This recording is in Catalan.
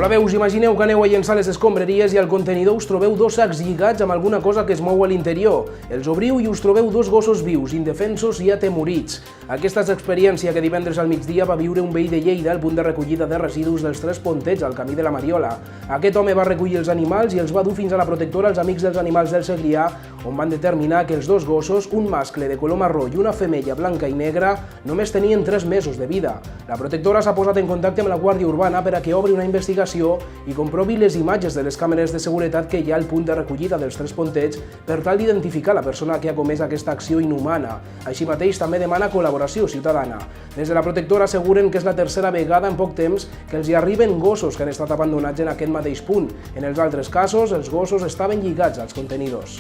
Hola, bé, us imagineu que aneu a llençar les escombraries i al contenidor us trobeu dos sacs lligats amb alguna cosa que es mou a l'interior. Els obriu i us trobeu dos gossos vius, indefensos i atemorits. Aquesta és l'experiència que divendres al migdia va viure un veí de Lleida al punt de recollida de residus dels Tres Pontets, al camí de la Mariola. Aquest home va recollir els animals i els va dur fins a la protectora als Amics dels Animals del Segrià, on van determinar que els dos gossos, un mascle de color marró i una femella blanca i negra, només tenien 3 mesos de vida. La protectora s'ha posat en contacte amb la Guàrdia Urbana per a que obri una investigació i comprovi les imatges de les càmeres de seguretat que hi ha al punt de recollida dels Tres Pontets per tal d'identificar la persona que ha comès aquesta acció inhumana. Així mateix també demana col·laboració ciutadana. Des de la protectora asseguren que és la tercera vegada en poc temps que els hi arriben gossos que han estat abandonats en aquest mateix punt. En els altres casos, els gossos estaven lligats als contenidors.